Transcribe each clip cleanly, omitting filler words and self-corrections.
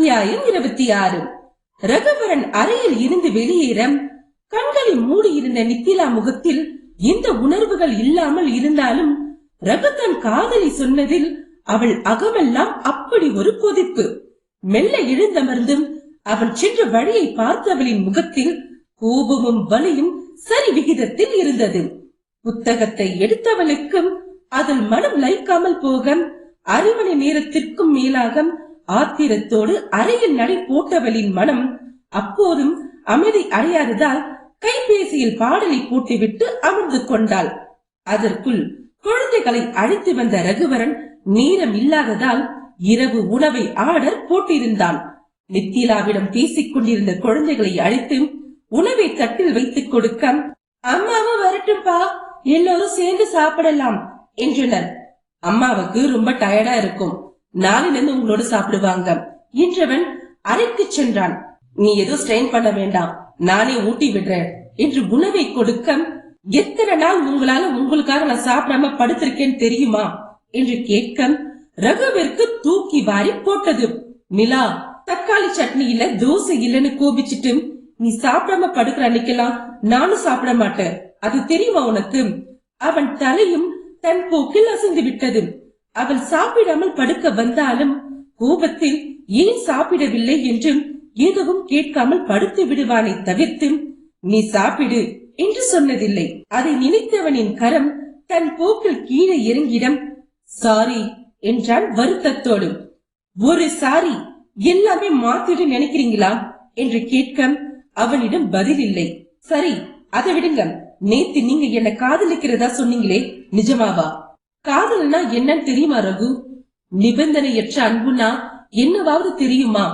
அத்தியாயம் 26. ரகுவரன் அறையில் இருந்து வெளியேற கண்களை மூடியிருந்த நித்திலா முகத்தில் எந்த உணர்வுகள் இல்லாமல் இருந்தாலும் ரகு தன் காதலி சொன்னதில் அவள் அகமெல்லாம் அப்படி ஒரு கொதிப்பு. மெல்ல எழுந்தமர்ந்தும் அவன் சென்ற வழியை பார்த்தவளின் முகத்தில் கோபமும் வலியும் சரி விகிதத்தில் இருந்தது. புத்தகத்தை எடுத்தவளுக்கும் அதில் மனம் லைக்காமல் போக அரை மணி நேரத்திற்கும் மேலாக ஆத்திரத்தோடு அறையில் நடை போட்டவளின் மனம் அப்போதும் அமைதி அடையாததால் கைபேசியில் பாடலை போட்டுவிட்டு அமர்ந்து கொண்டாள். அதற்குள் குழந்தைகளை அழைத்து வந்த ரகுவரன் நேரம் இல்லாததால் இரவு உணவை ஆர்டர் போட்டிருந்தான். நித்திலாவிடம் பேசிக் கொண்டிருந்த குழந்தைகளை அழைத்து உணவை தட்டில் வைத்துக் கொடுக்க, அம்மாவும் வரட்டும்பா, எல்லோரும் சேர்ந்து சாப்பிடலாம் என்றனர். அம்மாவுக்கு ரொம்ப டயர்டா இருக்கும், நாளிலிருந்து உங்களோட சாப்பிடுவாங்க என்றவன் அறைக்கு சென்றான். நீ ஏதோ ஸ்ட்ரெயின் பண்ண வேண்டாம், நானே ஊட்டி விடுறேன் என்று உணவை கொடுக்க, எத்தனை நாள் உங்களுக்காக நான் சாப்பிடாம படுத்திருக்கேன்னு தெரியுமா என்று கேட்க ரகுவிற்கு தூக்கி வாரி போட்டது. நிலா, தக்காளி சட்னி இல்ல தோசை இல்லன்னு கோபிச்சுட்டு நீ சாப்பிடாம படுக்கிற அன்னைக்கெல்லாம் நானும் சாப்பிட மாட்டேன், அது தெரியுமா உனக்கு? அவன் தலையும் தன் போக்கில் அசைந்து விட்டது. அவள் சாப்பிடாமல் படுக்க வந்தாலும் கோபத்தில் ஏன் சாப்பிடவில்லை என்றும் எதுவும் கேட்காமல் படுத்து விடுவானை தவிர்த்து நீ சாப்பிடு என்று சொன்னதில்லை. அதை நினைத்தவனின் கரம் தன் போக்கில் கீழே இறங்கிடம் சாரி என்றான் வருத்தத்தோடு. ஒரு சாரி எல்லாமே மாத்திட்டு நினைக்கிறீங்களா என்று கேட்க அவனிடம் பதில் இல்லை. சரி, அதை விடுங்க. நேத்து நீங்க என்ன காதலிக்கிறதா சொன்னீங்களே, நிஜமாவா? காதல்னா என்னன்னு தெரியுமா ரகு? நிபந்தனையற்ற அன்புனா என்னவாவது தெரியுமா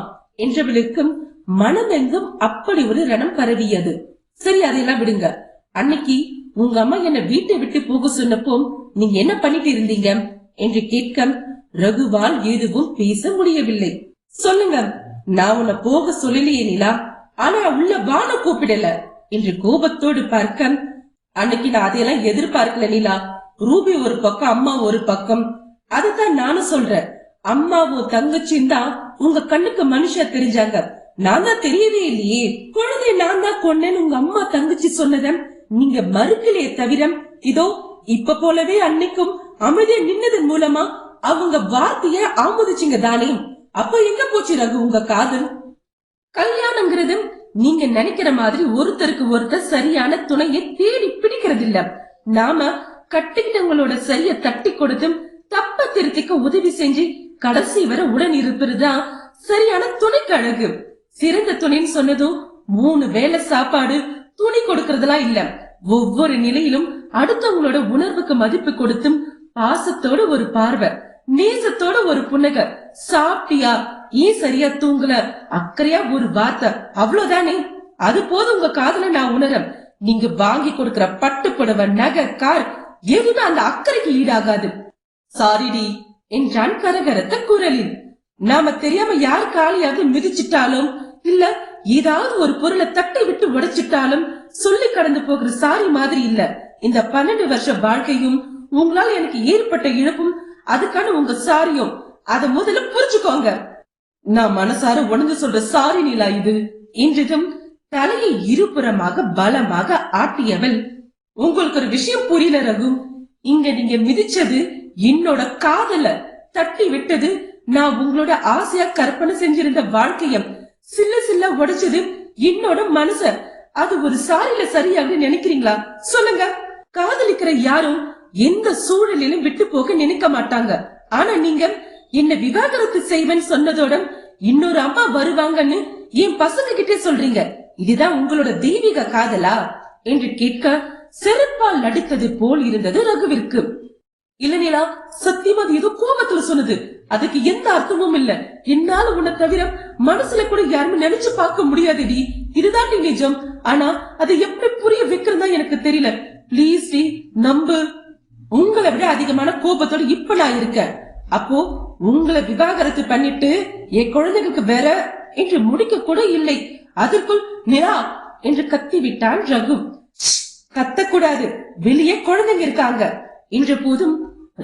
என்றவளுக்கும் மனமெங்கும் அப்படி ஒரு ரணம் பரவியது. சரி, அதையெல்லாம் விடுங்க. அன்னைக்கு உங்க அம்மா என்ன வீட்டை விட்டு போக சொன்னப்போ நீங்க என்ன பண்ணிட்டு இருந்தீங்க என்று கேட்க ரகுவால் எதுவும் பேச முடியவில்லை. சொல்லுங்க, நான் உன்னை போக சொல்லலையே நிலா, ஆனா உள்ள வான கூப்பிடல என்று கோபத்தோடு பார்க்க, அன்னைக்கு நான் அதையெல்லாம் எதிர்பார்க்கல நிலா. ரூபி ஒரு பக்கம், அம்மா ஒரு பக்கம், அதுதான் நானும் சொல்றேன். அம்மாவும் தங்கச்சியும் தான் உங்க கண்ணுக்கு மனுஷா தெரிஞ்சாங்க, நான் தான் தெரியவே இல்லையே. குழந்தை நான் தான் கொன்னேன்னு உங்க அம்மா தங்கச்சி சொன்னத நீங்க மறுக்கலையே தவிர, இதோ இப்ப போலவே அன்னைக்கும் அமைதியா நின்னதன் மூலமா அவங்க வார்த்தைய ஆமோதிச்சிங்க தானே. அப்ப எங்க போச்சு ரகு உங்க காதல்? கல்யாணங்கிறது நீங்க நினைக்கிற மாதிரி ஒருத்தருக்கு ஒருத்தர் சரியான துணையை தேடி பிடிக்கிறது இல்ல. நாம கட்டிக்கிட்டவங்களோட சரியை தட்டி கொடுத்தும் தப்ப திருத்திக்க உதவி செஞ்சு கடைசி வரை உடன் இருப்பதுதான் சரியான துணைக்கு அழகு. சிறந்த துணைன்னு சொன்னதும் 3 வேளை சாப்பாடு துணி கொடுக்கறதெல்லாம் இல்ல. ஒவ்வொரு நிலையிலும் அடுத்தவங்களோட உணர்வுக்கு மதிப்பு கொடுத்தும் பாசத்தோட ஒரு பார்வை, நேசத்தோட ஒரு புன்னகை, சாப்பிட்டியா, ஏன் சரியா தூங்கல, அக்கறையா ஒரு வார்த்தை, அவ்வளவுதானே. அது போதும் உங்க காதல நான் உணரம். நீங்க வாங்கி கொடுக்கிற பட்டு புடவை, நகை, கார் எதுவும் அந்த அக்கறைக்கு ஈடாகாது. சாரிடி என்றான் கரகரத்த குரலில். நாம தெரியாம யார் காலையாவது மிதிச்சிட்டாலும் இல்ல ஏதாவது ஒரு பொருளை தட்டை விட்டு உடைச்சிட்டாலும் சொல்லி கடந்து போகிற சாரி மாதிரி இல்ல இந்த 12 வருஷ வாழ்க்கையும். உங்களால எனக்கு ஏற்பட்ட இழப்பும் அதுக்கான உங்க சாரியும், அத முதல்ல புரிஞ்சுக்கோங்க. நான் மனசார உணர்ந்து சொல்ற சாரி நிலா இது என்றதும் தலையை இருபுறமாக பலமாக ஆட்டியவள், உங்களுக்கு ஒரு விஷயம் புரியல ரகு. இங்க நீங்க மிதிச்சது என்னோட காதல, தட்டி விட்டது நான் உங்களோட ஆசையா கற்பனை செஞ்சிருந்த வாழ்க்கைய, சில்ல சில்ல உடைச்சது என்னோட மனச. அது ஒரு சாரியில சரியாக நினைக்கிறீங்களா சொல்லுங்க? காதலிக்கிற யாரும் எந்த சூழலிலும் விட்டு போக நினைக்க மாட்டாங்க. ஆனா நீங்க என்ன விவாகரத்து செய்வேன்னு சொன்னதோட இன்னொரு அம்மா வருவாங்கன்னு என் பசங்க கிட்டே சொல்றீங்க. இதுதான் உங்களோட தெய்வீக காதலா என்று கேட்க செருப்பால் நடித்தது போல் இருந்தது ரகுவிற்கு. இல்ல நிலா, சத்தியமா அது ஏதோ கோபத்துல சொன்னது, அதுக்கு எந்த அர்த்தமும் இல்ல. என்னால உன்னை தவிர மனசுல கூட யாருமே நினைச்சு பார்க்க முடியாதுடி, இதுதான் நிஜம். ஆனா அதை எப்படி புரிய வைக்கிறதா எனக்கு தெரியல. பிளீஸ் டி நம்பு. உங்களை விட அதிகமான கோபத்தோட இப்ப நான் இருக்கேன். அப்போ உங்களை விவாகரத்து பண்ணிட்டு என் குழந்தைகளுக்கு வேற என்று முடிக்க கூட இல்லை. அதற்குள் நிலா என்று கத்தி விட்டான் ரகு. கத்தக்கூடாது, வெளியே குழந்தைங்க இருக்காங்க என்ற போதும்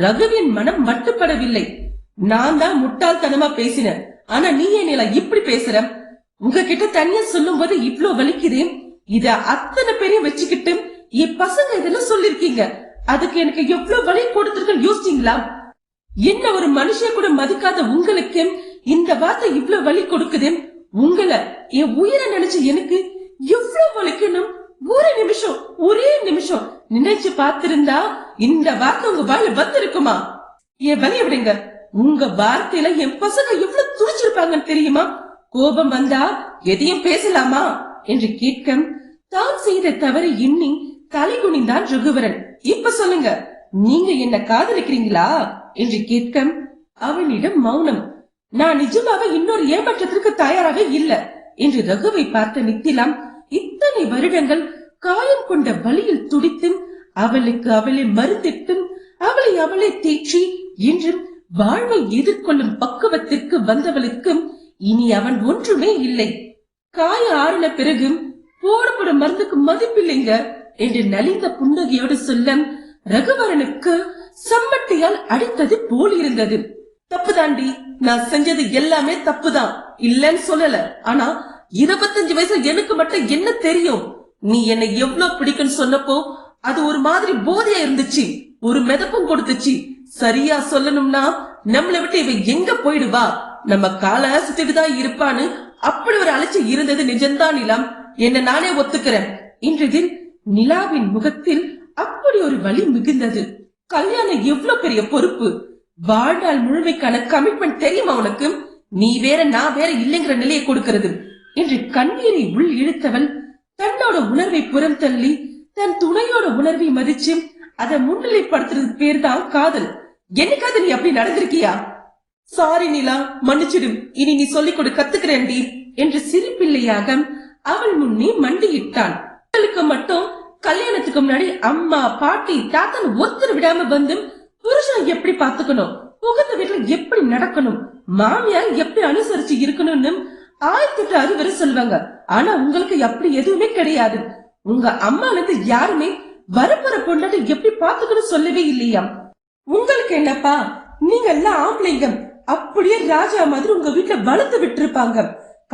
ரகுவின் மனம் மட்டுப்படவில்லை. நான் தான் முட்டாள்தனமா பேசினேன், ஆனா நீ என்ன இப்படி பேசுற? உங்ககிட்ட தனியா சொல்லும் போது இவ்ளோ வலிக்குது. இத அத்தனை பேரையும் வச்சுக்கிட்டு என் பசங்க இதெல்லாம் சொல்லிருக்கீங்க. அதுக்கு எனக்கு எவ்வளவு வலி கொடுத்திருக்கேன்னு யோசிச்சீங்களா? என்ன ஒரு மனுஷ கூட மதிக்காத உங்களுக்கு இந்த வார்த்தை இவ்வளவு வலி கொடுக்குது. உங்களை என் உயிரை நினைச்சு எனக்கு எவ்வளவு வலிக்கணும். ஒரே நிமிஷம் நினைச்சு பார்த்திருந்தா இந்த வார்த்தை உங்க வாயில வந்திருக்குமா? என் வலிய விடுங்க. உங்க வார்த்தையில என் பசங்க எவ்வளவு துடிச்சிருப்பாங்கன்னு தெரியுமா? கோபம் வந்தா எதையும் பேசலாமா என்று கேட்க தான் செய்த தவறு எண்ணி தலை குனிந்தான் ரகுவரன். இப்ப சொல்லுங்க, நீங்க என்ன காதலிக்கிறீங்களா என்று கேட்க அவனிடம் மௌனம். நான் நிஜமாக இன்னொரு ஏமாற்றத்திற்கு தயாராக இல்ல என்று ரகுவை பார்த்த நித்திலாம் இத்தனை வருடங்கள் காயம் கொண்ட வலியில் துடித்து அவளுக்கு அவளை மருந்திட்டும் அவளை தேற்றி இன்றும் வாழ்வை எதிர்கொள்ளும் பக்குவத்திற்கு வந்தவளுக்கு இனி அவன் ஒன்றுமே இல்லை. காய ஆறின பிறகு போடப்படும் மருந்துக்கு மதிப்பில்லைங்க என்று நலிந்த புன்னகையோடு சொல்ல ரகுவரனுக்கு சம்மட்டியால் அடித்தது போல் இருந்தது. தப்புதாண்டி, நான் செஞ்சது எல்லாமே தப்புதான், இல்லன்னு சொல்லல. ஆனா 25 வயசு எனக்கு மட்டும் என்ன தெரியும்? நீ என்னை எவ்வளவு பிடிக்குன்னு சொன்னப்போ அது ஒரு மாதிரி போதையா இருந்துச்சு, ஒரு மிதப்பும் கொடுத்துச்சு. சரியா சொல்லணும்னா நம்மளை விட்டு இவ எங்க போயிடுவா, நம்ம கால சுத்திட்டுதான் இருப்பான்னு அப்படி ஒரு அழைச்சி இருந்தது நிஜம்தான் நிலம். என்ன நானே ஒத்துக்கிறேன். இன்றையில் நிலாவின் முகத்தில் அப்படி ஒரு வலி மிகுந்தது. கல்யாணம் எவ்வளவு பெரிய பொறுப்பு, வாழ்நாள் முழுமைக்கான கமிட்மெண்ட் தெரியுமா உனக்கு? நீ வேற நான் வேற இல்லைங்கிற நிலையை கொடுக்கிறது என்று கண்ணீரை உள் இழுத்தவள் தன்னோட உணர்வை புறம் தள்ளி தன் துணையோட உணர்வை மதிச்சு அதை முன்னிலைப்படுத்துறதுக்கு பேர் தான் காதல். என்னைக்காவது நீ அப்படி நடந்திருக்கியா? சாரி நிலா, மன்னிச்சிடு, இனி நீ சொல்லிக் கொடு, கத்துக்கிறேன்டி என்று சிரிப்பில்லையாக அவள் முன்னே மண்டியிட்டான். அவளுக்கு மட்டும் கல்யாணத்துக்கு முன்னாடி அம்மா பாட்டி தாத்தன் ஒருத்தர் விடாம வந்து புருஷன் எப்படி பாத்துக்கணும், புகுந்த வீட்டுல எப்படி நடக்கணும், மாமியார் எப்படி அனுசரிச்சு இருக்கணும்னு 1008 அறிவுரை சொல்லுவாங்க. ஆனா உங்களுக்கு அப்படி எதுவுமே கிடையாது. உங்க அம்மால இருந்து யாருமே வரப்போற பொண்டாட்டி எப்படி பாத்துக்கணும் சொல்லவே இல்லையா? உங்களுக்கு என்னப்பா, நீங்க எல்லாம் ஆம்பளைங்க, அப்படியே ராஜா மாதிரி உங்க வீட்டுல வளர்த்து விட்டுருப்பாங்க.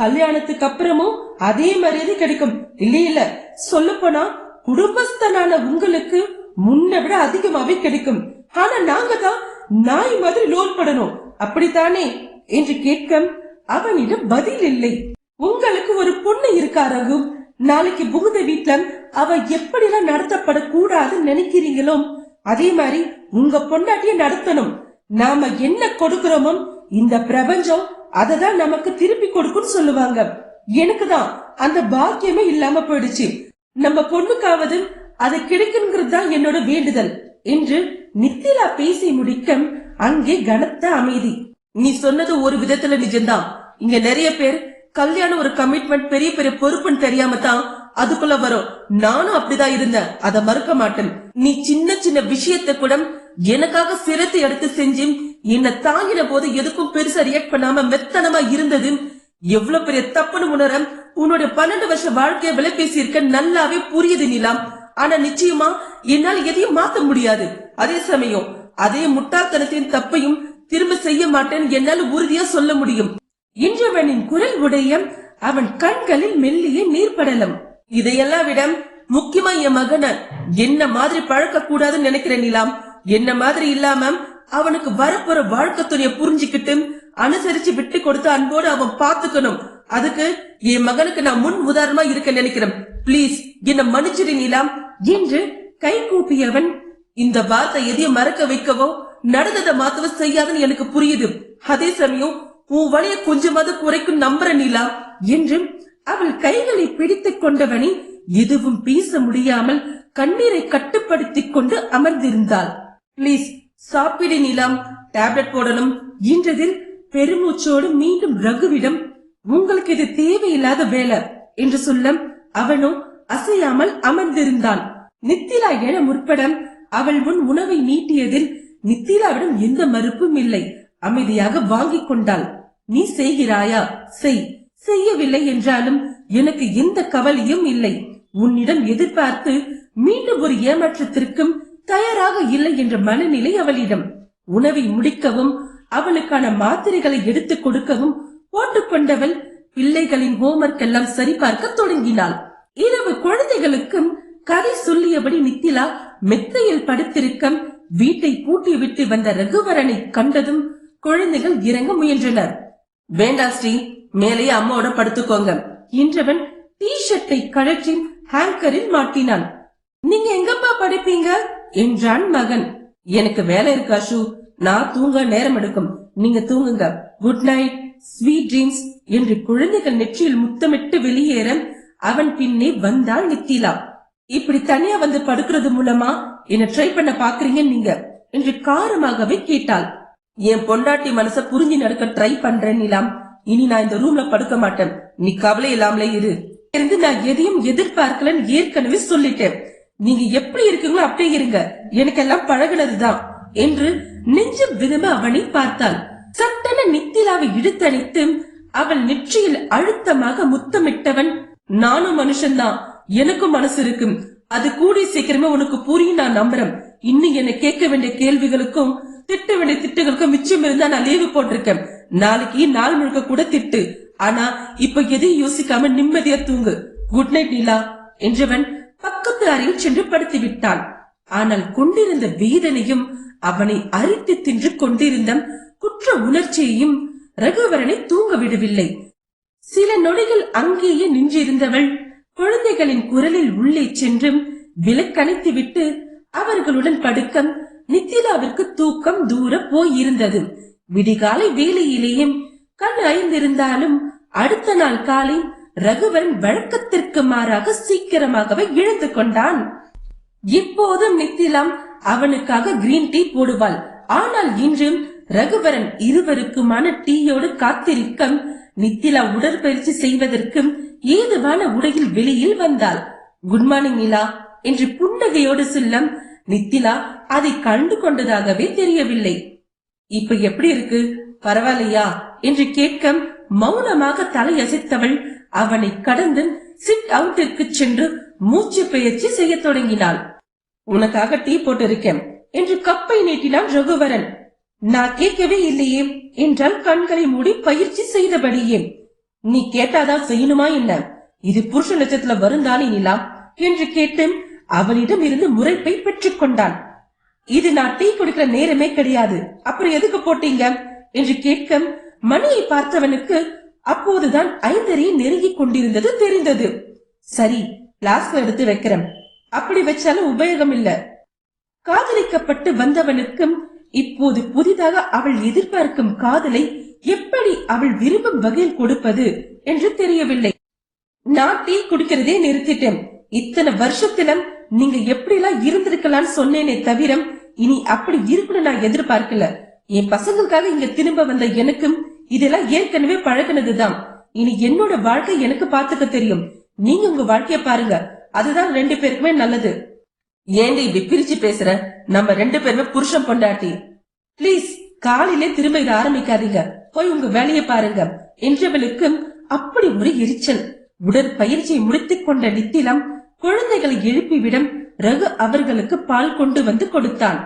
கல்யாணத்துக்கு அப்புறமும் அதே மரியாதை கிடைக்கும். இல்ல சொல்ல போனா குடும்பஸ்தனான உங்களுக்கு முன்ன விட அதிகமாவே கிடைக்கும். ஆனா நாங்க தான் நாய் மாதிரி லோன் படணும், அப்படித்தானே என்று கேட்க அவனிடம் பதில் இல்லை. உங்களுக்கு ஒரு பொண்ணு இருக்கா ரகு, நாளைக்கு புகுந்த வீட்டுல அவ எப்படிலாம் நடத்தப்படக்கூடாதுன்னு நினைக்கிறீங்களோ அதே மாதிரி உங்க பொண்டாட்டிய நடத்தணும். நாம என்ன கொடுக்கிறோமோ இந்த பிரபஞ்சம் அததான் நமக்கு திருப்பி கொடுக்குன்னு சொல்லுவாங்க. எனக்குதான் அந்த பாக்கியமே இல்லாம போயிடுச்சு. நம்ம பொண்ணுக்காவது அது கிடைக்குங்கிறது தான் என்னோட வேண்டுதல் என்று நித்திலா பேசி முடிக்க அங்கே கனத்த அமைதி. நீ சொன்னது ஒரு விதத்துல நிஜம்தான். இங்க நிறைய பேர் கல்யாணம் ஒரு கமிட்மெண்ட், பெரிய பெரிய பொறுப்புன்னு தெரியாம தான் அதுக்குள்ள வரும். நானும் அப்படிதான் இருந்தேன், அதை மறுக்க மாட்டேன். நீ சின்ன சின்ன விஷயத்தை கூட எனக்காக சிரத்தை எடுத்து செஞ்சு என்ன தாங்கின போது எதுக்கும் பெருசா ரியாக்ட் பண்ணாம மெத்தனமா இருந்தது எவ்வளவு பெரிய தப்புன்னு உணர உன்னுடைய 12 வருஷ வாழ்க்கைய விலை பேசியிருக்க நல்லாவே புரியுது நிலாம். ஆனா நிச்சயமா என்னால எதையும் மாத்த முடியாது. அதே சமயம் அதே முட்டாள்தனத்தின் தப்பையும் திரும்ப செய்ய மாட்டேன் என்னால உறுதியா சொல்ல முடியும். இன்றவனின் குரல் உடைய அவன் கண்களில் மெல்லிய நீர்படலம். இதையெல்லாம் விட முக்கியமா என் மகனை என்ன மாதிரி பழக்க கூடாதுன்னு நினைக்கிறேன் நிலாம். என்ன மாதிரி இல்லாம அவனுக்கு வரப்போற வாழ்க்கை துணைய புரிஞ்சுக்கிட்டு அனுசரிச்சு விட்டு கொடுத்து அன்போடு அவன் பாத்துக்கணும். அதுக்கு என் மகனுக்கு நான் முன் உதாரணமா இருக்க நினைக்கிறேன். பிளீஸ் என்ன மன்னிச்சிடு நிலாம் என்று கை கூப்பியவன், இந்த வார்த்தை எதையும் மறக்க வைக்கவோ நடந்ததை மாத்தவோ செய்யாதுன்னு எனக்கு புரியுது. அதே சமயம் உன் வழிய கொஞ்சமாவது குறைக்கும் நம்புற நிலா என்று அவள் கைகளை பிடித்துக் கொண்டவனை எதுவும் பேச முடியாமல் கண்ணீரை கட்டுப்படுத்திக் கொண்டு அமர்ந்திருந்தாள். பிளீஸ் சாப்பிடு நிலாம், டேப்லெட் போடணும் என்றதில் பெருமூச்சோடு மீண்டும் ரகுவிடம், உங்களுக்கு இது தேவையில்லாத வேலை என்று சொல்ல அவனோ அசையாமல் அமர்ந்திருந்தான். நித்திலா எழ முற்பட அவள் முன் உணவை நீட்டியதில் நித்திலாவிடம் எந்த மறுப்பும் இல்லை. அமைதியாக வாங்கிக் கொண்டாள். நீ செய்கிறாயா செய், செய்யவில்லை என்றாலும் எனக்கு எந்த கவலையும் இல்லை. உன்னிடம் எதிர்பார்த்து மீண்டும் ஒரு ஏமாற்றத்திற்கும் தயாராக இல்லை என்ற மனநிலை அவளிடம். உணவை முடிக்கவும் அவளுக்கான மாத்திரைகளை எடுத்துக் கொடுக்கவும் போட்டுக்கொண்டவள் பிள்ளைகளின் ஹோம்வொர்க் எல்லாம் சரிபார்க்க தொடங்கினாள். இரவு குழந்தைகளுக்கும் கதை சொல்லியபடி நித்திலா மெத்தையில் படுத்திருக்க வீட்டை பூட்டி விட்டு வந்த ரகுவரனை கண்டதும் குழந்தைகள் இறங்க முயன்றனர். வேண்டா ஸ்ரீ, மேலேயே அம்மாவோட படுத்துக்கோங்க என்றவன் டி ஷர்ட்டை கழற்றி ஹேங்கரில் மாட்டினான். நீங்க எங்கப்பா படிப்பீங்க என்றான் மகன். எனக்கு வேலை இருக்கு அஷு, நான் தூங்க நேரம் எடுக்கும், நீங்க தூங்குங்க, குட் நைட், ஸ்வீட் ட்ரீம்ஸ் என்று குழந்தைகள் நெற்றியில் முத்தமிட்டு வெளியேற அவன் பின்னே வந்தாள் நித்திலா. இப்படி தனியா வந்து படுக்கிறது மூலமா என்ன ட்ரை பண்ண பாக்குறீங்க நீங்க என்று காரமாகவே கேட்டாள். என் பொண்டாட்டி மனச புரிஞ்சு நடக்க ட்ரை பண்றேன் நிலாம். இனி நான் இந்த ரூம்ல படுக்க மாட்டேன், நீ கவலை இல்லாமலே இரு. இருந்து நான் எதையும் எதிர்பார்க்கலன்னு ஏற்கனவே சொல்லிட்டேன். நீங்க எப்படி இருக்கீங்களோ அப்படியே இருங்க, எனக்கெல்லாம் பழகினதுதான் என்று நெஞ்சம் விரும்ப அவனை பார்த்தாள். சட்டென நித்திலாவை இழுத்தணித்து அவள் நெற்றியில் அழுத்தமாக முத்தமிட்டவன், நானும் மனுஷன்தான், எனக்கும் மனசு இருக்கு, அது கூடி சீக்கிரமே உனக்கு புரியும் நான் நம்புறேன். இன்னும் என்ன கேட்க வேண்டிய கேள்விகளுக்கும் திட்ட வேண்டிய திட்டுகளுக்கும் மிச்சம் இருந்தா நான் லீவு போட்டிருக்கேன். நாளைக்கு நாள் முழுக்க கூட திட்டு, ஆனா இப்ப எதையும் யோசிக்காம நிம்மதியா தூங்கு, குட் நைட் நீலா என்றவன் பக்கத்து அறையில் சென்று படுத்து விட்டான். ஆனால் கொண்டிருந்த வேதனையும் அவனை அரித்து தின்று கொண்டிருந்த குற்ற உணர்ச்சியையும் ரகுவரனை தூங்க விடவில்லை. சில நொடிகள் அங்கேயே நின்றிருந்தவள் குழந்தைகளின் குரலில் உள்ளே சென்று விலக்கணைத்து விட்டு அவர்களுடன் படுக்க நித்திலாவிற்கு தூக்கம் தூர போயிருந்தது. விடிகாலை வேலையிலேயும் கண் அயர்ந்திருந்தாலும் அடுத்த நாள் காலை ரகுவரன் வழக்கத்திற்கு மாறாக சீக்கிரமாகவே எழுந்து கொண்டான். இப்போதும் நித்திலாம் அவனுக்காக கிரீன் டீ போடுவாள். ஆனால் இன்றும் ரகுவரன் இருவருக்குமான டீயோடு காத்திருக்க நித்திலா உடற்பயிற்சி செய்வதற்கு ஏதுவான உடையில் வெளியில் வந்தாள். குட் மார்னிங் நிலா என்று புன்னகையோடு சொல்ல நித்திலா அதை கண்டு கொண்டதாகவே தெரியவில்லை. இப்ப எப்படி இருக்கு, பரவாயில்லையா என்று கேட்க மௌனமாக தலையசைத்தவள் அவனை கடந்து சிட் அவுட்டிற்கு சென்று மூச்சு பயிற்சி செய்ய தொடங்கினாள். உனக்காக டீ போட்டு இருக்கேன் என்று கப்பை நீட்டினான் ரகுவரன். நான் கேட்கவே இல்லையே என்றால் கண்களை மூடி பயிற்சி செய்தபடியே. நீ கேட்டாதான் செய்யணுமா என்ன, இது புருஷ லட்சத்துல வருந்தானே நிலா என்று கேட்டு அவனிடம் இருந்து முறைப்பை பெற்றுக் கொண்டான். இது நான் டீ குடிக்கிற நேரமே கிடையாது, அப்புறம் எதுக்கு போட்டீங்க என்று கேட்க மணியை பார்த்தவனுக்கு அப்போதுதான் 5:30 நெருங்கி கொண்டிருந்தது தெரிந்தது. சரி, கிளாஸ்ல எடுத்து வைக்கிறேன், அப்படி வச்சாலும் உபயோகம் இல்ல. காதலிக்கப்பட்டு வந்தவனுக்கும் இப்போது புதிதாக அவள் எதிர்பார்க்கும் காதலை எப்படி அவள் விரும்பும் வகையில் கொடுப்பது என்று தெரியவில்லை. நான் டீ குடிக்கிறதே நிறுத்திட்டேன். இத்தனை வருஷத்துல நீங்க எப்படி எல்லாம் இருந்திருக்கலாம்னு சொன்னேனே தவிர இனி அப்படி இருக்குன்னு நான் எதிர்பார்க்கல. என் பசங்களுக்காக இங்க திரும்ப வந்த எனக்கும் இதெல்லாம் ஏற்கனவே பழகினதுதான். இனி என்னோட வாழ்க்கை எனக்கு பாத்துக்க தெரியும், நீங்க உங்க வாழ்க்கைய பாருங்க, அதுதான் 2 பேருக்குமே நல்லது. ஏண்டி இப்படி பிரிச்சு பேசுற, நம்ம 2 பேருமே புருஷன் பொண்டாட்டி. பிளீஸ் காலையிலே திரும்ப இதை ஆரம்பிக்காதீங்க, போய் உங்க வேலையை பாருங்க என்றவளுக்கு அப்படி ஒரு எரிச்சல். உடற்பயிற்சியை முடித்துக் கொண்ட நித்திலம் குழந்தைகளை எழுப்பிவிடம் ரகு அவர்களுக்கு பால் கொண்டு வந்து கொடுத்தான்.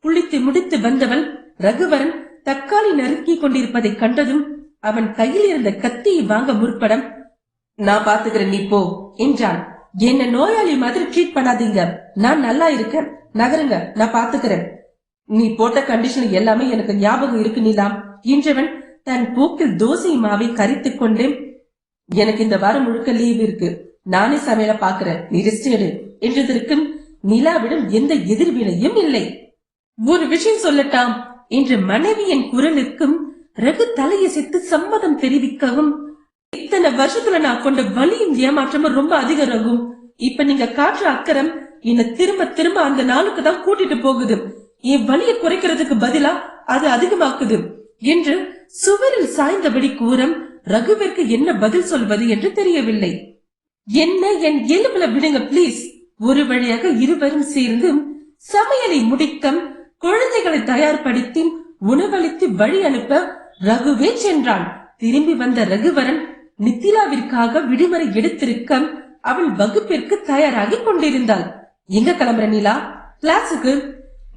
குளித்து முடித்து வந்தவள் ரகுவரன் தக்காளி நறுக்கி கொண்டிருப்பதை கண்டதும் அவன் கையில் இருந்த கத்தியை வாங்க முற்படம், நான் பாத்துக்கிறேன் நீ போ என்றான். என்ன நோயாளி மாதிரி ட்ரீட் பண்ணாதீங்க, நான் நல்லா இருக்கேன், நகருங்க, நான் பாத்துக்கிறேன். நீ போட்ட கண்டிஷன் எல்லாமே எனக்கு ஞாபகம் இருக்கு நீலாம் என்றவன் தன் போக்கில் தோசை மாவை கரித்துக் கொண்டு, எனக்கு இந்த வாரம் முழுக்க லீவ் இருக்கு, நானே சமையல பாக்குறேன், நீ ரெஸ்ட் எடு என்றதற்கு நிலாவிடம் எந்த எதிர்வினையும் இல்லை. ஒரு விஷயம் சொல்லட்டாம் என்று மனைவியின் குரலுக்கும் ரகு தலையசைத்து சம்மதம் தெரிவிக்கவும், இத்தனை வருஷத்துல நான் கொண்ட வலியும் ஏமாற்றமும் ரொம்ப அதிகம் ரகு. இப்ப நீங்க காட்டுற அக்கறம் என்ன திரும்ப திரும்ப அந்த நாளுக்கு தான் கூட்டிட்டு போகுது. என் வலியை குறைக்கிறதுக்கு பதிலா அது அதிகமாக்குது என்று சுவரில் சாய்ந்தபடி கூறம் ரகுவிற்கு என்ன பதில் சொல்வது என்று தெரியவில்லை. என்ன என் எலும்புல விடுங்க பிளீஸ். ஒரு வழியாக இருவரும் சேர்ந்து சமையலை முடிக்க குழந்தைகளை தயார்படுத்தி உணவளித்து வழி அனுப்ப ரகுவே சென்றான். திரும்பி வந்த ரகுவரன் நித்திலாவிற்காக விடுமுறை எடுத்திருக்க அவள் வகுப்பிற்கு தயாராகி கொண்டிருந்தாள். எங்க கிளம்புற நீலா? கிளாஸுக்கு.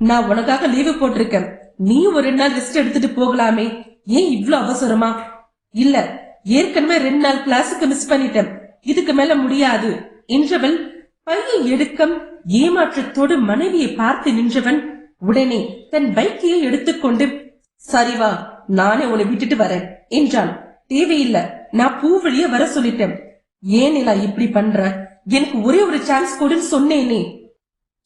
நான் உனக்காக லீவு போட்டிருக்கேன், நீ ஒரு நாள் ரெஸ்ட் எடுத்துட்டு போகலாமே, ஏன் இவ்ளோ அவசரமா இல்ல, ஏற்கனவே 2 நாள் கிளாஸுக்கு மிஸ் பண்ணிட்டேன், இதுக்கு மேல முடியாது என்றவள் பையை எடுக்கம் ஏமாற்றத்தோடு மனைவியை பார்த்து நின்றவன் உடனே தன் பைக்கையை எடுத்துக்கொண்டு சரிவா, நானே உன்னை விட்டுட்டு வரேன் என்றான். தேவையில்லை, நான் பூவழிய வர சொல்லிட்டேன். ஏன் நிலா இப்படி பண்ற? எனக்கு ஒரே ஒரு சான்ஸ் கொடுன்னு சொன்னேனே.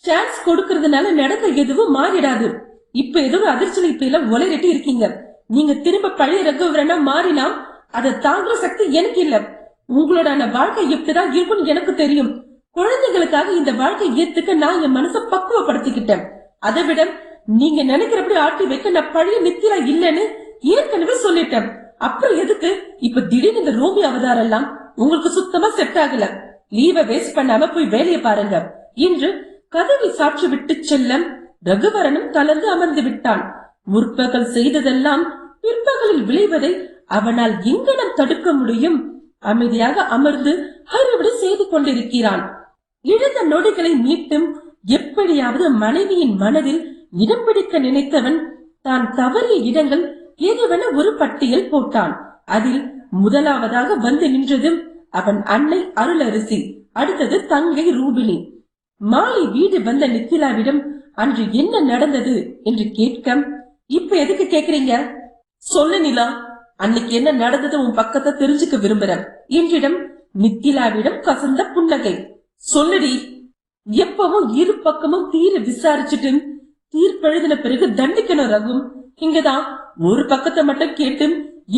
சான்ஸ் கொடுக்கறதுனால நடந்த எதுவும் மாறிடாது. இப்ப ஏதோ அதிர்ச்சியில இப்ப எல்லாம் உலரிட்டு இருக்கீங்க. நீங்க திரும்ப பழைய ரகுவரனா மாறினா அதை தாங்குற சக்தி எனக்கு இல்ல. உங்களோட வாழ்க்கை எப்படிதான் இருக்கும்னு எனக்கு தெரியும். குழந்தைகளுக்காக இந்த வாழ்க்கை ஏத்துக்க நான் என் மனசை பக்குவப்படுத்திக்கிட்டேன். அதை விட நீங்க நினைக்கிறபடி ஆட்டி வைக்க நான் பழைய நித்திலா இல்லன்னு ஏற்கனவே சொல்லிட்டேன். அப்புறம் எதுக்கு இப்ப திடீர்னு இந்த ரோமி அவதாரம் எல்லாம்? உங்களுக்கு சுத்தமா செட் ஆகல. லீவை வேஸ்ட் பண்ணாம போய் வேலையை பாருங்க என்று கதவை சாட்சி விட்டு செல்ல ரகுவரனும் தளர்ந்து அமர்ந்து விட்டான். முற்பகல் செய்ததெல்லாம் பிற்பகலில் விளைவதை அவனால் எங்கனம் தடுக்க முடியும்? அமைதியாக அமர்ந்து அறுவடை செய்து கொண்டிருக்கிறான். இழந்த நொடிகளை மீட்டும் எப்படியாவது மனைவியின் மனதில் இடம் பிடிக்க நினைத்தவன் தான் தவறிய இடங்கள் எதுவென ஒரு பட்டியல் போட்டான். அதில் முதலாவதாக வந்து நின்றதும் அவன் அன்னை அருளரசி, அடுத்தது தங்கை ரூபினி. மாலை வீடு வந்த நித்திலாவிடம் அன்று என்ன நடந்தது என்று கேட்க, இப்ப எதுக்கு கேக்குறீங்க? சொல்லு நிலா, அன்னைக்கு என்ன நடந்தது உன் பக்கத்தை தெரிஞ்சுக்க விரும்புறேன் என்றிடம் நித்திலாவிடம் கசந்த புன்னகை. சொல்லுடி. எப்பவும் இரு பக்கமும் தீர விசாரிச்சுட்டு தீர்ப்பெழுதின பிறகு தண்டிக்கணும் ரகும். இங்கதான் ஒரு பக்கத்தை மட்டும் கேட்டு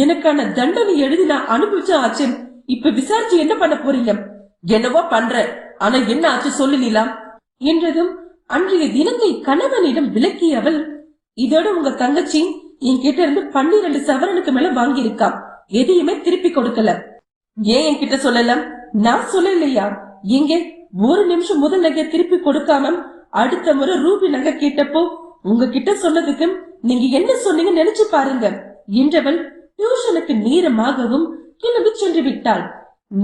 எனக்கான தண்டனை எழுதி நான் அனுபவிச்சா ஆச்சு. இப்ப விசாரிச்சு என்ன பண்ண போறீங்க? என்னவோ பண்ற, ஆனா என்ன ஆச்சு சொல்லு நிலா என்றதும் அன்றைய தினத்தை கணவனிடம் விளக்கிய அவள், இதோட உங்க தங்கச்சி என்கிட்ட இருந்து 12 சவரனுக்கு மேல வாங்கியிருக்கா. எதையுமே திருப்பி கொடுக்கல. ஏன் என்கிட்ட சொல்லல? நான் சொல்லலையா? எங்க ஒரு நிமிஷம் முதல் நகை திருப்பி கொடுக்காம அடுத்த முறை ரூபி நகை கேட்டப்போ உங்ககிட்ட சொன்னதுக்கு நீங்க என்ன சொன்னீங்க நினைச்சு பாருங்க என்றவள் டியூஷனுக்கு நேரமாகவும் கிளம்பி சென்று விட்டாள்.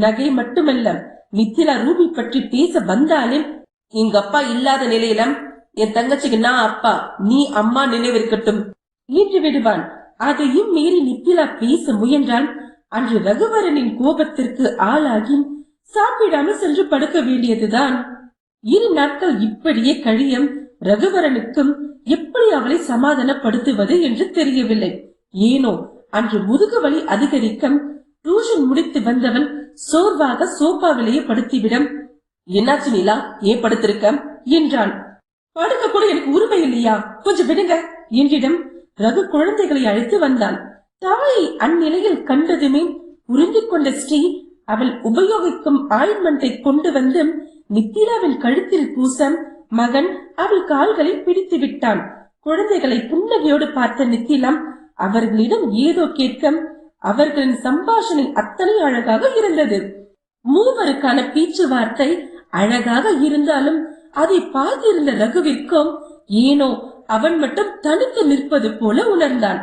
நகை மட்டுமல்ல, நித்திலா ரூபி பற்றி பேச வந்தாலே எங்க அப்பா இல்லாத நிலையில என் தங்கச்சிக்கு நான் அப்பா, நீ அம்மா நினைவிருக்கட்டும் என்று விடுவான். அதையும் மீறி நித்திலா பேச முயன்றால் அன்று ரகுவரனின் கோபத்திற்கு ஆளாகி சாப்பிடாமல் சென்று படுக்க வேண்டியதுதான். 2 நாட்கள் இப்படியே கழியும். ரகுவரனுக்கும் எப்படி அவளை சமாதானப்படுத்துவது என்று தெரியவில்லை. ஏனோ அன்று முதுகு வலி அதிகரிக்க டியூஷன் முடித்து வந்தவள் சோர்வாக சோபாவிலேயே படுத்திவிடும். என்னாச்சு நிலா, ஏன் படுத்திருக்க என்றான். படுக்க கூட எனக்கு உரிமை இல்லையா, கொஞ்சம் விடுங்க என்றிடம் ரகு குழந்தைகளை அழைத்து வந்தான். தாயை அந்நிலையில் கண்டதுமே உறிஞ்சிக் கொண்ட ஸ்ரீ அவள் உபயோகிக்கும் ஆயின்மெண்டை கொண்டு வந்து நித்திலாவின் கழுத்தில் பூச மகன் அவள் கால்களை பிடித்து விட்டான். குழந்தைகளை புன்னகையோடு பார்த்த நித்திலம் அவர்களிடம் ஏதோ கேட்க அவர்களின் சம்பாஷணை அத்தனை அழகாக இருந்தது. மூவருக்கான பேச்சுவார்த்தை அழகாக இருந்தாலும் அதை பார்த்திருந்த ரகுவிற்கும் ஏனோ அவன் மட்டும் தனித்து நிற்பது போல உணர்ந்தான்.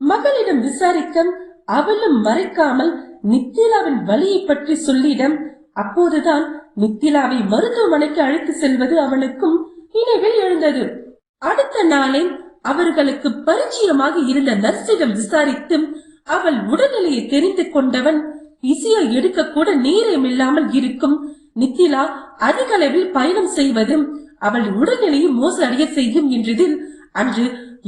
மகளிடம் விசாரிக்க அவளும் மறைக்காமல் நித்திலாவின் வலியை பற்றி சொல்லிடம். அப்போதுதான் நித்திலாவை மருத்துவமனைக்கு அழைத்து செல்வது அவனுக்கும் நினைவில் எழுந்தது. அடுத்த நாளே அவர்களுக்கு பரிச்சயமாக இருந்த நர்சிடம் விசாரித்து அவள் உடல்நிலையை தெரிந்து கொண்டவன் பிசியை எடுக்க கூட நேரம் இல்லாமல் இருக்கும் நித்திலா அதிக அளவில் பயணம் செய்வதும் அவள் உடல்நிலையை மோசடைய செய்யும் என்றதில் அன்று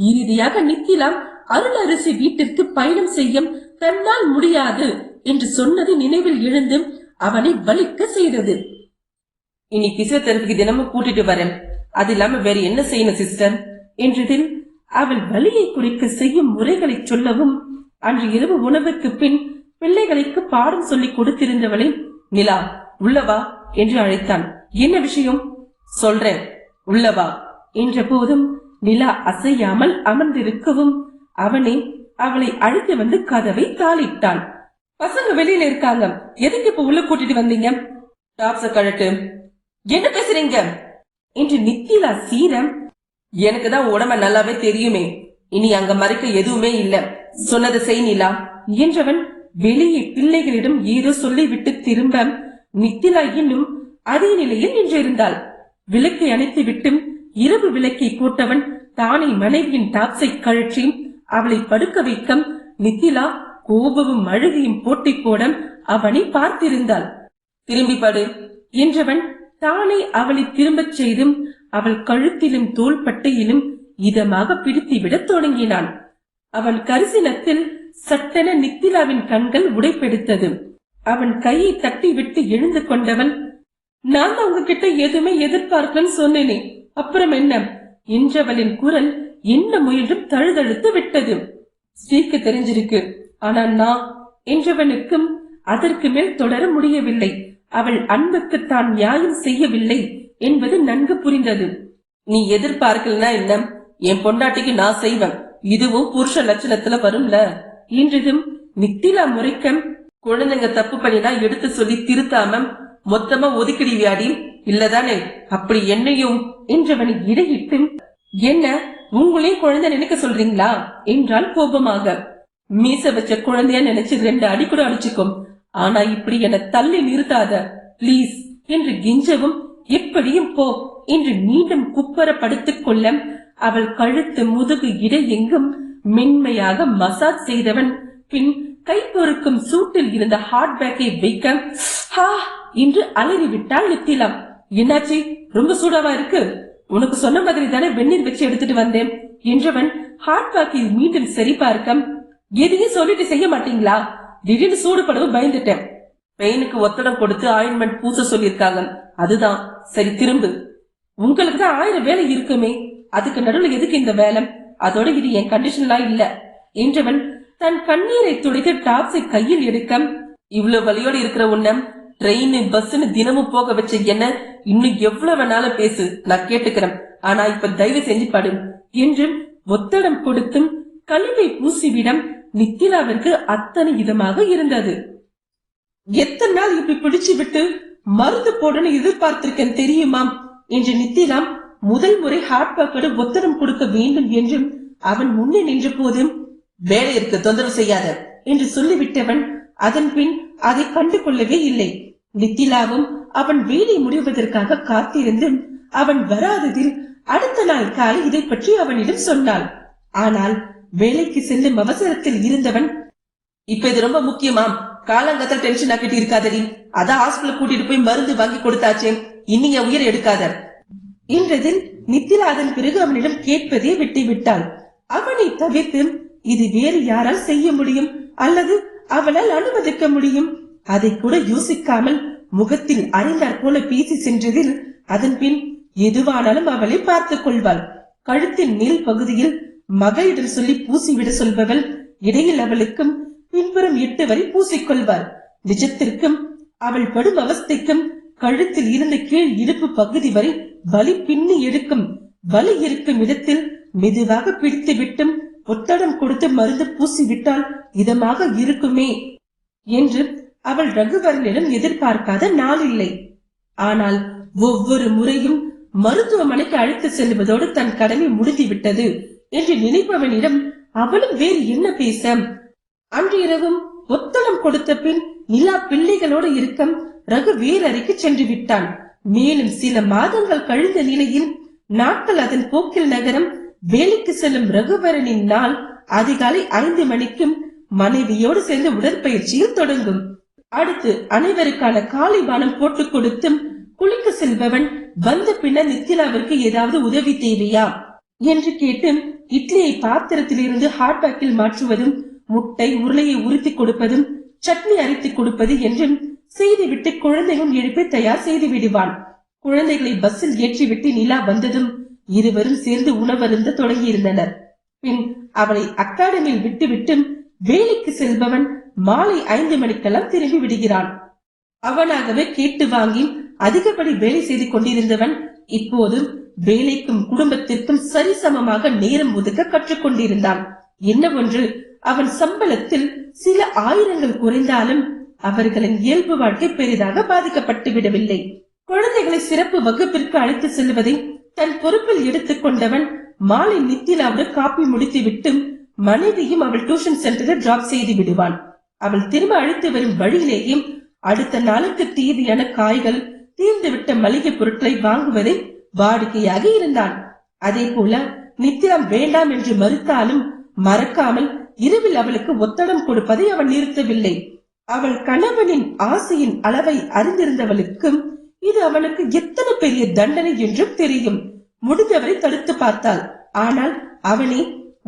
இறுதியாக நித்திலா அருளரசி வீட்டிற்கு பயணம் செய்ய தன்னால் முடியாது என்று சொன்னது நினைவில் எழுந்து அவனை வலிக்க செய்தது. இனி பிசியோதெரபிக்கு தினமும் கூட்டிட்டு வரேன், அது இல்லாம வேற என்ன செய்யணும் சிஸ்டர் என்றதில் அவள் வலியை குறைக்க செய்யும் முறைகளை சொல்லவும் அன்று இரவு உணவுக்கு பின் பிள்ளைகளுக்கு பாடம் சொல்லி கொடுத்திருந்தவளை நிலா உள்ளவா என்று அழைத்தான். என்ன விஷயம்? சொல்றேன், உள்ளவா என்ற போதும் நிலா அசையாமல் அமர்ந்திருக்கவும் அவனே அவளை அழைத்து வந்து கதவை தாளிட்டான். பசங்க வெளியில இருக்காங்க, எதுக்கு இப்ப உள்ள கூட்டிட்டு வந்தீங்க? டாப்ஸ கழட்டு. என்ன பேசுறீங்க என்று நித்திலா சீரம். எனக்குதான் உடம்ப நல்லாவே தெரியுமே, இனி அங்க மறைக்க எதுவுமே இல்ல, சொன்னதை செய் நிலா என்றவன் வெளியே பிள்ளைகளிடம் ஏதோ சொல்லிவிட்டு திரும்ப நித்திலா இன்னும் அதே நிலையில் நின்றிருந்தாள். விளக்கை அணைத்து விட்டு இரவு விளக்கை போட்டவன் தானே மனைவியின் டாப்ஸை கழற்றி அவளை படுக்க வைக்க நித்திலா கோபமும் அழுகையும் போட்டி போட அவனை பார்த்திருந்தாள். திரும்பி படு என்றவன் தானே அவளை திரும்பச் செய்தும் அவள் கழுத்திலும் தோள்பட்டையிலும் இதமாக பிடித்துவிட தொடங்கினான். அவன் கரிசனத்தில் சட்டென நித்திலாவின் கண்கள் உடைப்பெடுத்தது. அவன் கையை தட்டி விட்டு எழுந்து கொண்டவள், நான் உங்ககிட்ட எதுவுமே எதிர்பார்க்கலன்னு சொன்னேனே, அப்புறம் என்ன என்றவளின் குரல் என்ன முயன்றும் தழுதழுத்து விட்டது. ஸ்ரீக்கு தெரிஞ்சிருக்கு, ஆனா நான் என்றவனுக்கும் அதற்கு மேல் தொடர முடியவில்லை. அவள் அன்புக்கு தான் நியாயம் செய்யவில்லை என்பது நன்கு புரிந்தது. நீ எதிர்பார்க்கலனா என்ன, என் பொண்டாட்டிக்கு நான் செய்வேன், இதுவும் புருஷ லட்சணத்துல வரும்ல என்றதும் நித்திலா முறைக்க, குழந்தைங்க தப்பு பண்ணினா எடுத்து சொல்லி திருத்தாம மொத்தமா ஒதுக்கிடி வியாடி இல்லதானே, அப்படி என்னையும் என்றவனை இடையிட்டு, என்ன உங்களையும் குழந்தை நினைக்க சொல்றீங்களா என்றால் கோபமாக. மீச வச்ச குழந்தைய நினைச்சு 2 அடி கூட அடிச்சுக்கும், ஆனா இப்படி என தள்ளி நிறுத்தாத பிளீஸ் என்று கெஞ்சவும், எப்படியும் போ என்று மீண்டும் குப்பர படுத்துக் கொள்ள அவள் கழுத்து முதுகு இடை எங்கும் மென்மையாக மசாஜ் செய்தவன் பின் கை பொறுக்கும் சூட்டில் இருந்த ஹாட் பேக்கை வைக்க ஹா என்று அலறிவிட்டாள் நித்திலா. என்னாச்சு, ரொம்ப சூடாவா இருக்கு? உனக்கு சொன்ன மாதிரி தானே வெந்நீர் வச்சு எடுத்துட்டு வந்தேன் என்றவன் ஹாட் பேக்கை மீண்டும் சரி பார்க்க, எதையும் சொல்லிட்டு செய்ய மாட்டீங்களா, திடீர்னு சூடுபடவு பயந்துட்டேன், பெயினுக்கு ஒத்தடம் கொடுத்து ஆயின்மெண்ட் பூச சொல்லிருக்காங்க, அதுதான். சரி திரும்பு, உங்களுக்கு தான் 1000 வேலை இருக்குமே, அதுக்கு நடுவில் எதுக்கு இந்த வேலை, அதோட இது என் கண்டிஷன்லாம் இல்ல என்றவன் தன் கண்ணீரை துடைத்து டாப்ஸை கையில் எடுக்க, இவ்வளவு வலியோடு இருக்கிற உன்ன ட்ரெயின் பஸ்ன்னு தினமும் போக வச்ச என்ன இன்னும் எவ்வளவு வேணாலும் பேசு, நான் கேட்டுக்கிறேன், ஆனா இப்ப தயவு செஞ்சு படு என்று ஒத்தடம் கொடுத்தும் கழுவை பூசிவிடம் நித்திலாவிற்கு அத்தனை இதமாக இருந்தது. எத்தனை நாள் இப்படி பிடிச்சு விட்டு மருந்து போடணும் எதிர்பார்த்திருக்கேன் தெரியுமா என்று நித்திலாம் முதல் முறை ஹார்ட் பேக்கோடு ஒத்தடம் கொடுக்க வேண்டும் என்றும் அவன் முன்னே நின்ற போதும், வேலை இருக்கு தொந்தரவு செய்யாத என்று சொல்லிவிட்டவன் அதன் பின் அதை கண்டு கொள்ளவே இல்லை. நித்திலாவும் அவன் வேலை முடிவதற்காக காத்திருந்து அவன் வராததில் அடுத்த நாள் காலை இதை பற்றி அவனிடம் சொன்னாள். ஆனால் வேலைக்கு செல்லும் அவசரத்தில் இருந்தவன், இப்ப இது ரொம்ப முக்கியமா, காலங்கத்தில் டென்ஷன் ஆக்கிட்டு இருக்காதடி, அதான் ஹாஸ்பிட்டல் கூட்டிட்டு போய் மருந்து வாங்கி கொடுத்தாச்சே, இன்னும் என் உயிரை எடுக்காத என்றதில் நித்திலா அதன் பிறகு அவனிடம் கேட்பதே விட்டுவிட்டாள். அவனை தவிர்த்து இது வேறு யாரால் செய்ய முடியும் அல்லது அவளால் அனுமதிக்க முடியும், அதை கூட யோசிக்காமல் முகத்தில் அறிந்தாற் போல பேசி சென்றதில் அதன் பின் எதுவானாலும் அவளை பார்த்துக் கொள்வாள். கழுத்தின் மேல் பகுதியில் மகளிடம் சொல்லி பூசிவிட சொல்பவள் இடையில் அவளுக்கும் பின்புறம் 8 வரை பூசிக்கொள்வாள். நிஜத்திற்கும் அவள் படும் அவஸ்தைக்கும் கழுத்தில் இருந்த கீழ் இடுப்பு பகுதி வரை வலி பின்னி எடுக்கும். வலி இருக்கும் இடத்தில் மெதுவாக பிடித்து விட்டும் ஒத்தடம் கொடுத்து மருந்து பூசிவிட்டால் இதமாக இருக்குமே என்று அவள் ரகுவரனிடம் எதிர்பார்க்காத நாள் இல்லை. ஆனால் ஒவ்வொரு முறையும் மருத்துவமனைக்கு அழைத்து செல்வதோடு தன் கடமை முடிந்துவிட்டது என்று நினைப்பவனிடம் அவளும் வேறு என்ன பேச. அன்று இரவும் ஒத்தடம் கொடுத்த பின் நிலா பிள்ளைகளோடு இருக்க ரகு வேறறைக்கு சென்று விட்டான். மேலும் சில மாதங்கள் கழிந்த நிலையில் நாட்கள் அதன் போக்கில் நகரம். வேலைக்கு செல்லும் ரகுவரனின் நாள் அதிகாலை 5 மணிக்கும் மனைவியோடு சேர்ந்து உடற்பயிற்சியில் தொடங்கும். அடுத்து அனைவருக்கான காலை பானம் போட்டுக் கொடுத்தும் குளிக்க செல்பவன் வந்த பின்னர் நித்திலாவிற்கு ஏதாவது உதவி தேவையா என்று கேட்டு இட்லியை பாத்திரத்திலிருந்து ஹாட் பேக்கில் மாற்றுவதும், முட்டை உருளையை உறுத்தி கொடுப்பதும், சட்னி அரைத்து கொடுப்பது என்றும் செய்துவிட்டு குழந்தையும் எழுப்பி தயார் செய்து விடுவான். குழந்தைகளை பஸ்ஸில் ஏற்றிவிட்டு நிலா வந்ததும் இருவரும் சேர்ந்து உணவருந்த தொடங்கி இருந்தனர். பின் அவளை அகாடமியில் விட்டுவிட்டு வேலைக்கு செல்பவன் மாலை 5 மணிக்கெல்லாம் திரும்பி விடுகிறான். அவனாகவே கேட்டு வாங்கி அதிகப்படி வேலை செய்து கொண்டிருந்தவன் இப்போது வேலைக்கும் குடும்பத்திற்கும் சரிசமமாக நேரம் ஒதுக்க கற்றுக்கொண்டிருந்தான். என்ன ஒன்று, அவன் சம்பளத்தில் சில ஆயிரங்கள் குறைந்தாலும் அவர்களின் இயல்பு வாழ்க்கை பெரிதாக பாதிக்கப்பட்டு விடவில்லை. குழந்தைகளை சிறப்பு வகுப்பிற்கு அழைத்து செல்வதை தன் பொறுப்பில் எடுத்துக் கொண்டவன் மாலை நித்திலாவோடு காப்பி முடித்து விட்டு மனைவியும் அவள் டியூஷன் சென்டரில் டிராப் செய்து விடுவான். அவள் திரும்ப அழைத்து வரும் வழியிலேயே அடுத்த நாளுக்கு தேவையான காய்கள், தீர்ந்துவிட்ட மளிகை பொருட்களை வாங்குவதை வாடிக்கையாக இருந்தான். அதே போல நித்திலம் வேண்டாம் என்று மறுத்தாலும் மறக்காமல் இரவில் அவளுக்கு ஒத்தடம் கொடுப்பதை அவன் நிறுத்தவில்லை. அவள் கணவனின் ஆசையின் அளவை அறிந்திருந்தவளுக்கும் இது அவனுக்கு எத்தனை பெரிய தண்டனை என்றும் தெரியும். முடிந்தவரை தடுத்து பார்த்தாள். ஆனால் அவனே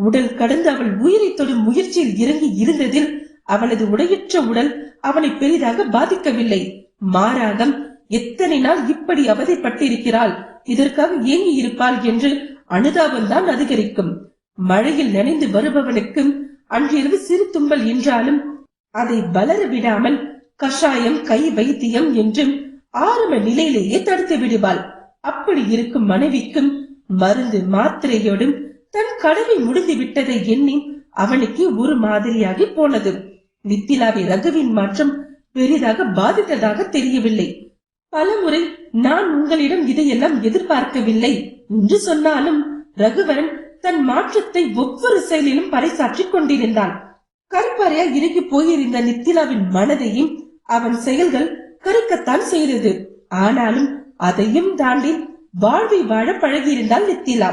உடல் கடந்து அவள் உயிரை தொடும் முயற்சியில் இறங்கி இருந்ததில் அவளது உடையற்ற உடல் அவனை பெரிதாக பாதிக்கவில்லை. மாறாக எத்தனை நாள் இப்படி அவதைப்பட்டிருக்கிறாள், இதற்காக ஏங்கி இருப்பாள் என்று அனுதாபம்தான் அதிகரிக்கும். மழையில் நனைந்து வருபவனுக்கும் அன்றிரவு சிறு தும்பல் என்றாலும் அதை வளர விடாமல் கஷாயம், கை வைத்தியம் என்றும் ஆரம்ப நிலையிலேயே தடுத்து விடுவாள். அப்படி இருக்கும் மனைவிக்கும் மருந்து மாத்திரையோடும் தன் கடமை முடிந்து விட்டதை எண்ணி அவனுக்கு ஒரு மாதிரியாகி போனது. நித்திலாவை ரகுவின் மாற்றம் பெரிதாக பாதித்ததாக தெரியவில்லை. பலமுறை நான் உங்களிடம் இதையெல்லாம் எதிர்பார்க்கவில்லை என்று சொன்னாலும் ரகுவரன் தன் மாற்றத்தை ஒவ்வொரு செயலிலும் பறைசாற்றிக் கொண்டிருந்தான். கருப்பறையா இறுகி போயிருந்த நித்திலாவின் மனதையும் அவன் செயல்கள் கருக்கத்தான் செய்தது. ஆனாலும் அதையும் தாண்டி வாழ்வை வாழ பழகியிருந்தாள் நித்திலா.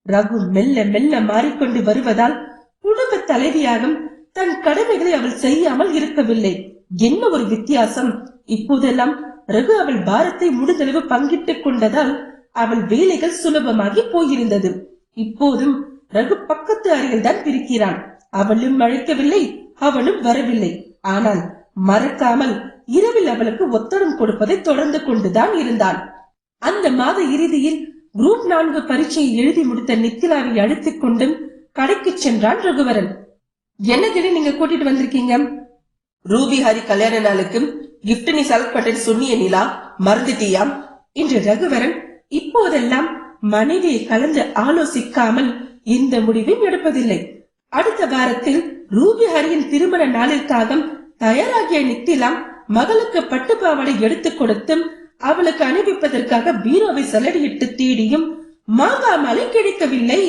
ரகு மெல்ல மெல்ல மாறிக்கொண்டு வருவதால் குடும்ப தலைவியாகும் தன் கடமைகளை அவள் செய்யாமல் இருக்கவில்லை. என்ன ஒரு வித்தியாசம்! இப்போதெல்லாம் ரகு அவள் பாரத்தை முடிந்தளவு பங்கிட்டுக் கொண்டதால் அவள் வேலைகள் சுலபமாகி போயிருந்தது. இப்போதும் ரகு பக்கத்து அறையில் தான் பிரிக்கிறான். அவளும் அழைக்கவில்லை, அவனும் வரவில்லை. ஆனால் மறக்காமல் இரவில் அவளுக்கு ஒத்தடம் கொடுப்பதை தொடர்ந்து கொண்டுதான் இருந்தான். அந்த மாத இறுதியில் குரூப் 4 பரீட்சையை எழுதி முடித்த நித்திலாவை அழைத்துக் கொண்டு கடைக்கு சென்றான் ரகுவரன். என்ன திடீர் நீங்க கூட்டிட்டு வந்திருக்கீங்க? ரூபி ஹரி கல்யாண நாளுக்கு கிஃப்ட் நீ செலக்ட் பண்ணிட்டு சொன்னிய நிலா, மறந்துட்டியாம் என்று ரகுவரன் இப்போதெல்லாம் மனைவியை கலந்து ஆலோசிக்காமல் இந்த முடிவையும் எடுப்பதில்லை. அடுத்த வாரத்தில் ரூபி ஹரியின் திருமண நாளிற்காக தயாராகிய நித்திலாம் மகளுக்கு பட்டுப்பாவடை எடுத்துக் கொடுத்தும் அவளுக்கு அணிவிப்பதற்காக பீரோவை சலடியிட்டு தேடியும் மாங்காய் மாலை கிடைக்கவில்லை.